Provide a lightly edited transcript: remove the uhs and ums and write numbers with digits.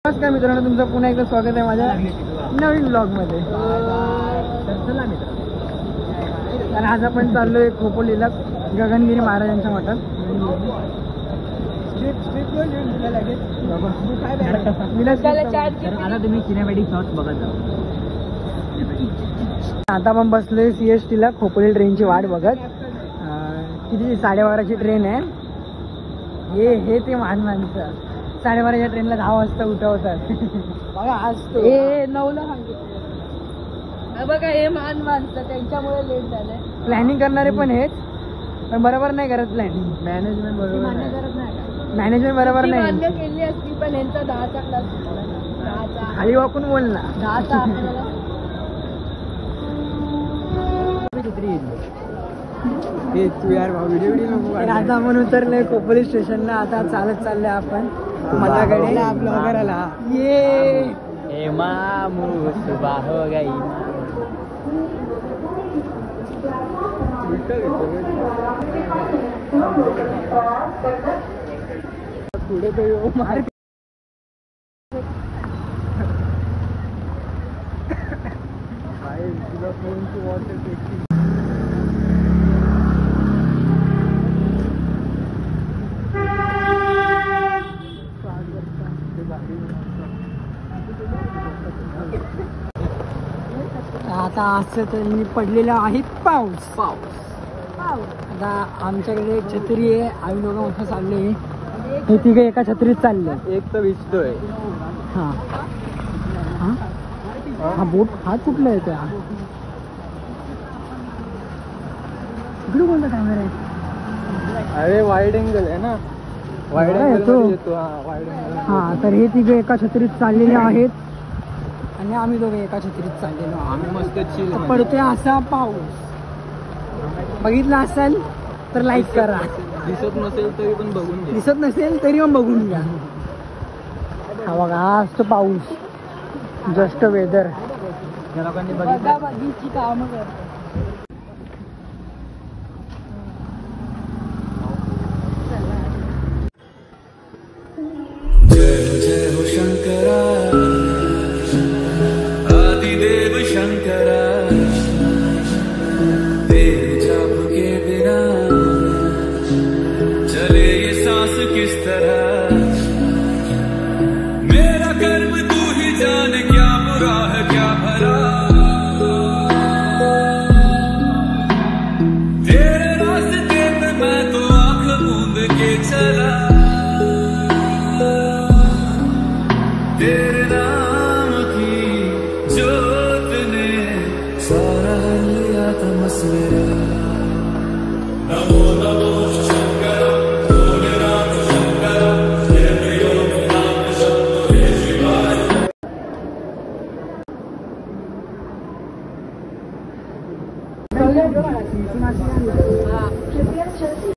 नमस्कार मित्रांनो, तुमचं पुन्हा एकदा स्वागत आहे माझ्या नवीन ब्लॉगमध्ये. आणि आज आपण चाललोय खोपोलीला गगनगिरी महाराजांच्या मठात. आता तुम्ही सिनेमॅटिक शॉट्स बघत जा. आता आपण बसलोय CST ला खोपोली ट्रेनची वाट बघत. किती 12:30ची ट्रेन आहे. हे ते महान माणसं 12:30च्या ट्रेनला 10 वाजता उठवतात. बघा आज तो 9ला सांगितलं बघा. हे महान माणसं त्यांच्यामुळे लेट झालंय. प्लॅनिंग करणारे पण हेच, पण बरोबर नाही करत प्लॅनिंग. मॅनेजमेंट बरोबर मान्य करत नाही. मॅनेजमेंट बरोबर नाही. मान्य केली असती पण यांचा 10चा क्लास खाली वाकून बोल ना. 10चा आता आपण उतरलोय खोपोली स्टेशनला. आता चालत चाललोय आपण माझ्याकडे ब्लॉगरला. ये मामू सुबह हो गई. पुढे तो मार. आता असं तर मी पडलेला आहे पाऊस. आता आमच्याकडे एक छत्री आहे. आम्ही दोघं मोठं चाललोय. हे तिघे एका छत्रीत चालले. एक तर विचतोय. हा हा हा बोट हा कुठला आहे त्या इकडे कोणता कॅमेरा आहे. अरे वाईड अँगल आहे ना. वाईड अँगल अँगल येतो. Wide angle. हा तर हे तिघे एका छत्रीत चाललेले आहेत आणि आम्ही दोघे एका छत्रीत चाललेलो आहोत. आम्ही मस्त चिल. पडतोय असा पाऊस. बघितला असेल तर लाईक करा. दिसत नसेल तरी पण बघून घ्या. दिसत नसेल तरी पण बघून घ्या. हा बघा आज तो पाऊस. Just weather. या लोकांनी बघितलं कामं करतो. जय जय हो शंकरा आदिदेव शंकरा. तेरे जाप के बिना चले ये सांस किस तरह. मेरा कर्म तू ही जाने क्या बुरा है क्या भला. तेरे रास्ते पे मैं तो आंख मूंद के चला. तेरे नाम की जोत ने सारा लिया तमस मेरा. नमो नमो शंकर भोलेनाथ शंकर जय प्रियो नाम शब्दो हे शिवाय.